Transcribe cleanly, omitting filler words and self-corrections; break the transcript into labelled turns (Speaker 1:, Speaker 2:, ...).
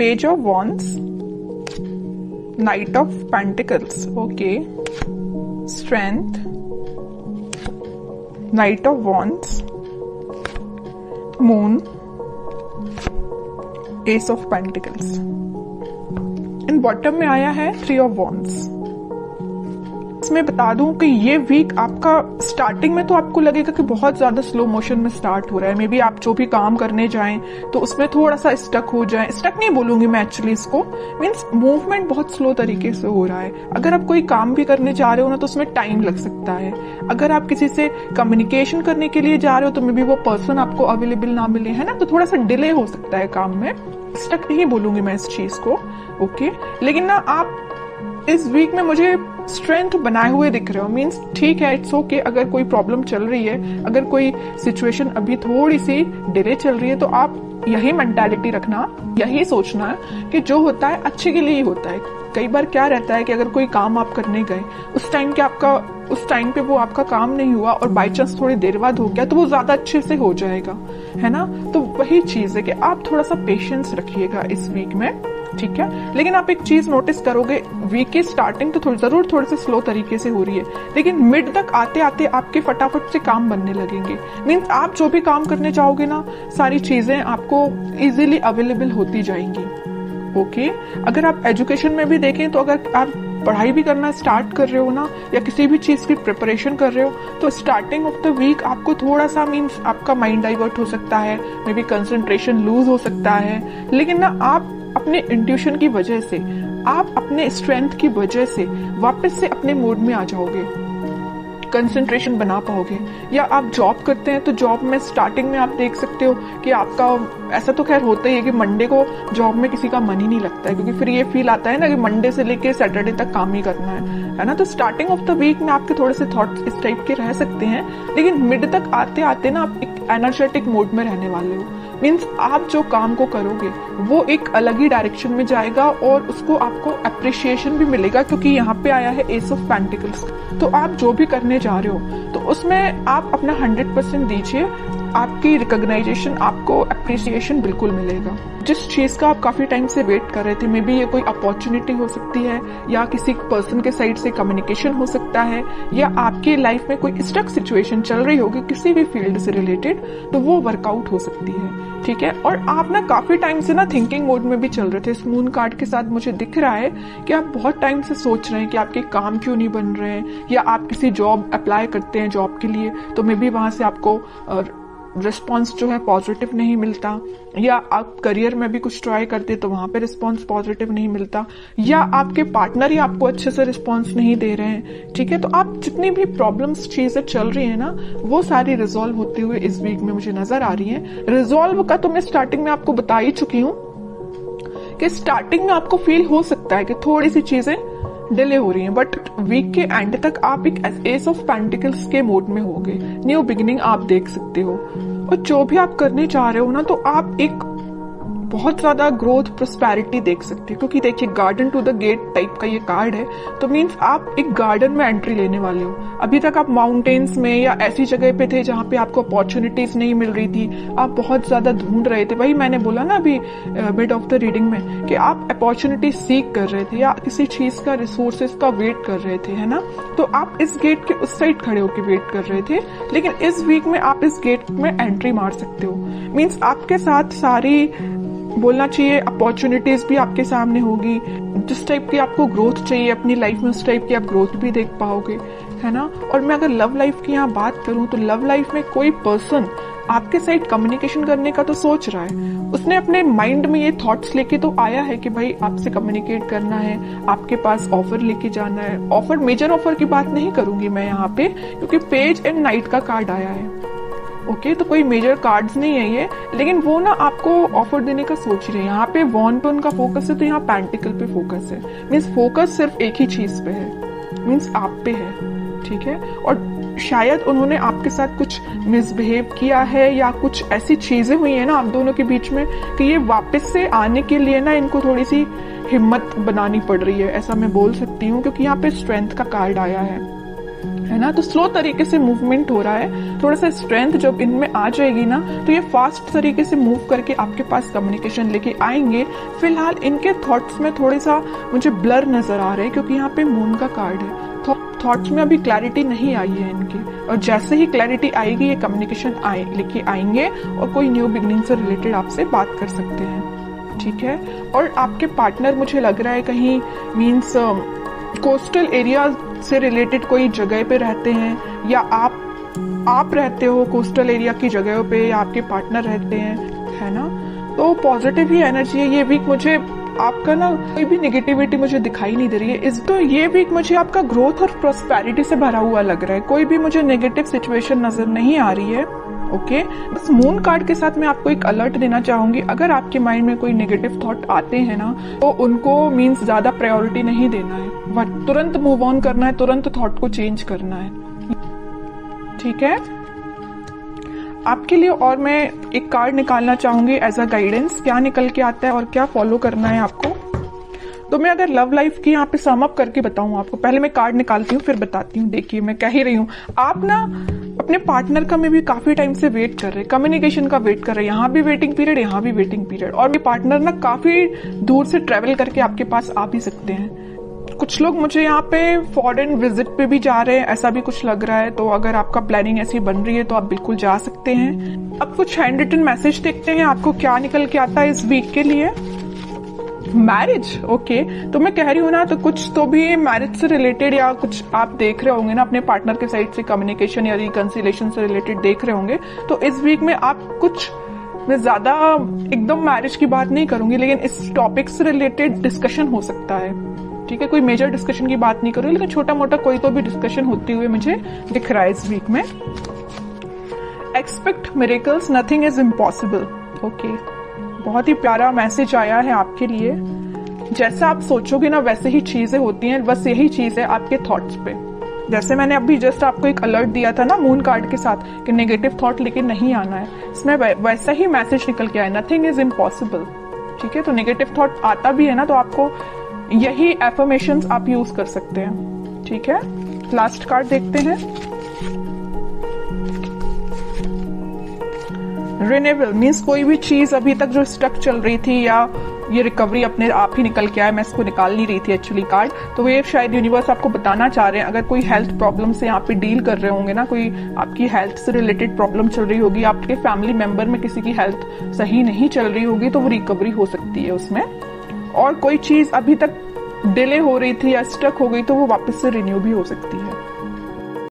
Speaker 1: Page of wands, night of pentacles, okay, strength, night of wands, moon, S of pentacles. In bottom में आया है three of wands. इसमें बता दूं कि ये वीक आपका स्टार्टिंग में तो आपको लगेगा कि बहुत ज्यादा स्लो मोशन में स्टार्ट हो रहा है। मे बी आप जो भी काम करने जाएं तो उसमें थोड़ा सा स्टक हो जाए। स्टक नहीं बोलूंगी मैं एक्चुअली इसको, मीन्स मूवमेंट बहुत स्लो तरीके से हो रहा है। अगर आप कोई काम भी करने जा रहे हो ना तो उसमें टाइम लग सकता है। अगर आप किसी से कम्युनिकेशन करने के लिए जा रहे हो तो मे बी वो पर्सन आपको अवेलेबल ना मिले, है ना, तो थोड़ा सा डिले हो सकता है काम में। स्टक नहीं बोलूंगी मैं इस चीज को, ओके। लेकिन ना आप इस वीक में मुझे स्ट्रेंथ बनाए हुए दिख रहे हो, मीन्स ठीक है, इट्स ओके। अगर कोई प्रॉब्लम चल रही है, अगर कोई सिचुएशन अभी थोड़ी सी डिले चल रही है, तो आप यही मेंटालिटी रखना, यही सोचना कि जो होता है अच्छे के लिए ही होता है। कई बार क्या रहता है कि अगर कोई काम आप करने गए, उस टाइम पे वो आपका काम नहीं हुआ और बाई चांस थोड़ी देर बाद हो गया, तो वो ज्यादा अच्छे से हो जाएगा, है ना। तो वही चीज है कि आप थोड़ा सा पेशेंस रखिएगा इस वीक में, ठीक है। लेकिन आप एक चीज नोटिस करोगे, वीक की स्टार्टिंग तो जरूर थोड़ी सी स्लो तरीके से हो रही है, लेकिन मिड तक आते आते आपके फटाफट से काम बनने लगेंगे। मीन्स आप जो भी काम करने जाओगे ना, सारी चीजें आपको इजीली अवेलेबल होती जाएंगी, ओके। अगर आप एजुकेशन में भी देखें तो अगर आप पढ़ाई भी करना स्टार्ट कर रहे हो ना, या किसी भी चीज की प्रिपरेशन कर रहे हो, तो स्टार्टिंग ऑफ द वीक आपको थोड़ा सा मीन्स आपका माइंड डाइवर्ट हो सकता है, मे बी कंसंट्रेशन लूज हो सकता है। लेकिन ना आप अपने इंट्यूशन की वजह से, आप अपने स्ट्रेंथ की वजह से वापस से अपने मोड में आ जाओगे, कंसंट्रेशन बना पाओगे। या आप जॉब करते हैं तो जॉब में स्टार्टिंग में आप देख सकते हो कि आपका ऐसा तो खैर होता ही है कि मंडे को जॉब में किसी का मन ही नहीं लगता है, क्योंकि फिर ये फील आता है ना कि मंडे से लेके सैटरडे तक काम ही करना है ना। तो स्टार्टिंग ऑफ द वीक में आपके थोड़े से थॉट्स इस टाइप के रह सकते हैं, लेकिन मिड तक आते आते ना आप एक एनर्जेटिक मोड में रहने वाले हो। मीन्स आप जो काम को करोगे वो एक अलग ही डायरेक्शन में जाएगा और उसको आपको अप्रिशिएशन भी मिलेगा, क्योंकि यहाँ पे आया है एस ऑफ पेंटिकल्स। तो आप जो भी करने जा रहे हो तो उसमें आप अपना 100% दीजिए, आपकी रिकॉग्नाइजेशन, आपको अप्रिसिएशन बिल्कुल मिलेगा। जिस चीज का आप काफी टाइम से वेट कर रहे थे, मे बी ये कोई अपॉर्चुनिटी हो सकती है, या किसी पर्सन के साइड से कम्युनिकेशन हो सकता है, या आपकी लाइफ में कोई स्टक सिचुएशन चल रही होगी किसी भी फील्ड से रिलेटेड, तो वो वर्कआउट हो सकती है, ठीक है। और आप ना काफी टाइम से ना थिंकिंग मोड में भी चल रहे थे। इस मून कार्ड के साथ मुझे दिख रहा है कि आप बहुत टाइम से सोच रहे हैं कि आपके काम क्यों नहीं बन रहे हैं, या आप किसी जॉब अप्लाई करते हैं जॉब के लिए तो मे बी वहां से आपको रिस्पॉन्स जो है पॉजिटिव नहीं मिलता, या आप करियर में भी कुछ ट्राई करते तो वहां पे रिस्पॉन्स पॉजिटिव नहीं मिलता, या आपके पार्टनर ही आपको अच्छे से रिस्पॉन्स नहीं दे रहे हैं, ठीक है। तो आप जितनी भी प्रॉब्लम्स चीजें चल रही है ना, वो सारी रिजॉल्व होते हुए इस वीक में मुझे नजर आ रही है। रिजॉल्व का तो मैं स्टार्टिंग में आपको बता ही चुकी हूँ कि स्टार्टिंग में आपको फील हो सकता है कि थोड़ी सी चीजें डिले हो रही हैं, बट वीक के एंड तक आप एक एस ऑफ पेंटिकल्स के मोड में होगे। न्यू बिगिनिंग आप देख सकते हो, और जो भी आप करने जा रहे हो ना, तो आप एक बहुत ज्यादा ग्रोथ प्रोस्पेरिटी देख सकते हो, क्योंकि देखिए garden to the gate type का ये कार्ड है, तो मीन्स आप एक गार्डन में एंट्री लेने वाले हो। अभी तक आप माउंटेन्स में या ऐसी जगह पे थे जहां पे आपको अपॉर्चुनिटीज नहीं मिल रही थी, आप बहुत ज्यादा ढूंढ रहे थे। वही मैंने बोला ना अभी मिड ऑफ द रीडिंग में कि आप अपॉर्चुनिटी सीख कर रहे थे या किसी चीज का रिसोर्सेज का वेट कर रहे थे, है ना। तो आप इस गेट के उस साइड खड़े होकर वेट कर रहे थे, लेकिन इस वीक में आप इस गेट में एंट्री मार सकते हो। मीन्स आपके साथ सारी बोलना चाहिए अपॉर्चुनिटीज भी आपके सामने होगी। जिस टाइप की आपको ग्रोथ चाहिए अपनी लाइफ में, उस टाइप की आप ग्रोथ भी देख पाओगे, है ना। और मैं अगर लव लाइफ की यहाँ बात करूं तो लव लाइफ में कोई पर्सन आपके साइड कम्युनिकेशन करने का तो सोच रहा है, उसने अपने माइंड में ये थॉट्स लेके तो आया है कि भाई आपसे कम्युनिकेट करना है, आपके पास ऑफर लेके जाना है। ऑफर, मेजर ऑफर की बात नहीं करूंगी मैं यहाँ पे, क्योंकि पेज एंड नाइट का कार्ड आया है, ओके। तो कोई मेजर कार्ड्स नहीं है ये, लेकिन वो ना आपको ऑफर देने का सोच रहे हैं। यहाँ पे वॉन्ड पे उनका फोकस है, तो यहाँ पेंटिकल पे फोकस है। मीन्स फोकस सिर्फ एक ही चीज पे है, मीन्स आप पे है, ठीक है। और शायद उन्होंने आपके साथ कुछ मिसबिहेव किया है, या कुछ ऐसी चीजें हुई है ना आप दोनों के बीच में कि ये वापस से आने के लिए ना इनको थोड़ी सी हिम्मत बनानी पड़ रही है, ऐसा मैं बोल सकती हूँ, क्योंकि यहाँ पे स्ट्रेंथ का कार्ड आया है ना, तो स्लो तरीके से मूवमेंट हो रहा है। थोड़ा सा स्ट्रेंथ जब इनमें आ जाएगी ना, तो ये फास्ट तरीके से मूव करके आपके पास कम्युनिकेशन लेके आएंगे। फिलहाल इनके थॉट्स में थोड़ा सा मुझे ब्लर नजर आ रहे हैं, क्योंकि यहाँ पे मून का कार्ड है। थॉट्स में अभी क्लैरिटी नहीं आई है इनकी, और जैसे ही क्लैरिटी आएगी ये कम्युनिकेशन लेके आएंगे और कोई न्यू बिगनिंग से रिलेटेड आपसे बात कर सकते हैं, ठीक है। और आपके पार्टनर मुझे लग रहा है कहीं मीन्स कोस्टल एरिया से रिलेटेड कोई जगह पे रहते हैं, या आप रहते हो कोस्टल एरिया की जगहों पे, या आपके पार्टनर रहते हैं, है ना। तो पॉजिटिव ही एनर्जी है ये वीक। मुझे आपका ना कोई भी नेगेटिविटी मुझे दिखाई नहीं दे रही है। तो ये वीक मुझे आपका ग्रोथ और प्रॉस्पेरिटी से भरा हुआ लग रहा है। कोई भी मुझे नेगेटिव सिचुएशन नजर नहीं आ रही है। ओके, बस मून कार्ड के साथ मैं आपको एक अलर्ट देना चाहूंगी, अगर आपके माइंड में कोई नेगेटिव थॉट आते हैं ना, तो उनको मीन्स ज्यादा प्रायोरिटी नहीं देना है, तुरंत मूव ऑन करना है, तुरंत थॉट को चेंज करना है, ठीक है। आपके लिए और मैं एक कार्ड निकालना चाहूंगी एज अ गाइडेंस, क्या निकल के आता है और क्या फॉलो करना है आपको। तो मैं अगर लव लाइफ की यहाँ पे सम अप करके बताऊं आपको, पहले मैं कार्ड निकालती हूँ फिर बताती हूँ। देखिए मैं कह ही रही हूँ, आप ना अपने पार्टनर का में भी काफी टाइम से वेट कर रहे हैं, कम्युनिकेशन का वेट कर रहे हैं, यहाँ भी वेटिंग पीरियड, यहाँ भी वेटिंग पीरियड, और ये पार्टनर ना काफी दूर से ट्रेवल करके आपके पास आ भी सकते हैं। कुछ लोग मुझे यहाँ पे फॉरेन विजिट पे भी जा रहे हैं, ऐसा भी कुछ लग रहा है। तो अगर आपका प्लानिंग ऐसी बन रही है तो आप बिल्कुल जा सकते हैं। अब कुछ हैंड रिटन मैसेज देखते हैं आपको क्या निकल के आता है इस वीक के लिए। मैरिज, ओके, तो मैं कह रही हूँ ना, तो कुछ तो भी मैरिज से रिलेटेड या कुछ आप देख रहे होंगे ना, अपने पार्टनर के साइड से कम्युनिकेशन या रिकंसिलेशन से रिलेटेड देख रहे होंगे। तो इस वीक में आप कुछ, मैं ज्यादा एकदम मैरिज की बात नहीं करूंगी, लेकिन इस टॉपिक से रिलेटेड डिस्कशन हो सकता है, ठीक है। कोई मेजर डिस्कशन की बात नहीं करूंगी, लेकिन छोटा मोटा कोई तो भी डिस्कशन होती हुई मुझे दिख रहा है इस वीक में। Expect miracles, nothing is impossible, okay. बहुत ही प्यारा मैसेज आया है आपके लिए। जैसा आप सोचोगे ना वैसे ही चीजें होती हैं, बस यही चीज है आपके थॉट्स पे। जैसे मैंने अभी जस्ट आपको एक अलर्ट दिया था ना मून कार्ड के साथ कि नेगेटिव थॉट लेके नहीं आना है, इसमें वैसा ही मैसेज निकल के आया, नथिंग इज इम्पॉसिबल, ठीक है। तो नेगेटिव थॉट आता भी है ना, तो आपको यही एफर्मेशंस आप यूज कर सकते हैं, ठीक है। लास्ट कार्ड देखते हैं, रिन्यूअल मीन्स कोई भी चीज अभी तक जो स्टक चल रही थी, या ये रिकवरी अपने आप ही निकल के आया, मैं इसको निकाल नहीं रही थी एक्चुअली कार्ड। तो ये शायद यूनिवर्स आपको बताना चाह रहे हैं, अगर कोई हेल्थ प्रॉब्लम से यहाँ पे डील कर रहे होंगे ना, कोई आपकी हेल्थ से रिलेटेड प्रॉब्लम चल रही होगी, आपके फैमिली मेंबर में किसी की हेल्थ सही नहीं चल रही होगी, तो वो रिकवरी हो सकती है उसमें। और कोई चीज अभी तक डिले हो रही थी या स्टक हो गई, तो वो वापस से रिन्यू भी हो सकती है।